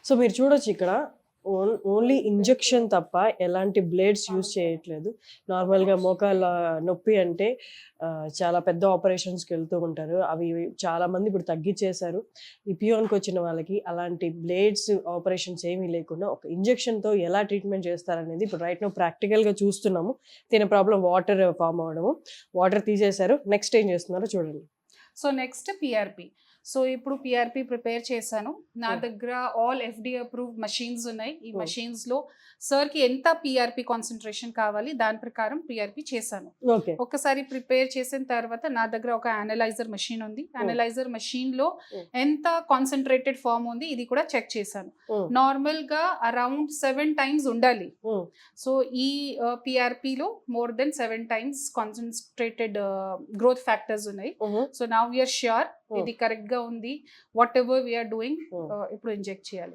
So మీరు చూడొచ్చు ఇక్కడ ఓన్లీ ఇంజెక్షన్ తప్ప ఎలాంటి బ్లేడ్స్ యూజ్ చేయట్లేదు. నార్మల్గా మోకాళ్ళ నొప్పి అంటే చాలా పెద్ద ఆపరేషన్స్కి వెళ్తూ ఉంటారు. అవి చాలా మంది ఇప్పుడు తగ్గించేశారు. ఈ పియోన్కి వచ్చిన వాళ్ళకి అలాంటి బ్లేడ్స్ ఆపరేషన్స్ ఏమీ లేకుండా ఒక ఇంజెక్షన్తో ఎలా ట్రీట్మెంట్ చేస్తారనేది ఇప్పుడు రైట్ నో ప్రాక్టికల్గా చూస్తున్నాము. దీని ప్రాబ్లం వాటర్ ఫామ్ అవ్వడము. వాటర్ తీసేశారు. నెక్స్ట్ ఏం చేస్తున్నారో చూడండి. So next PRP. సో ఇప్పుడు పిఆర్పి ప్రిపేర్ చేశాను. నా దగ్గర ఆల్ ఎఫ్డిఏ అప్రూవ్డ్ మషీన్స్ ఉన్నాయి. ఈ మషీన్స్లో సార్కి ఎంత పిఆర్పి కాన్సన్ట్రేషన్ కావాలి దాని ప్రకారం పిఆర్పి చేశాను. ఒకసారి ప్రిపేర్ చేసిన తర్వాత నా దగ్గర ఒక అనలైజర్ మషీన్ ఉంది. అనలైజర్ మషీన్లో ఎంత కాన్సన్ట్రేటెడ్ ఫామ్ ఉంది ఇది కూడా చెక్ చేశాను. నార్మల్గా అరౌండ్ 7 times ఉండాలి. సో ఈ పిఆర్పిలో more than 7 times concentrated growth factors ఉన్నాయి. సో నౌ వీఆర్ ష్యూర్ ఇది కరెక్ట్ గా ఉంది. వాట్ ఎవర్ వీఆర్ డూయింగ్ ఇప్పుడు ఇంజెక్ట్ చేయాలి.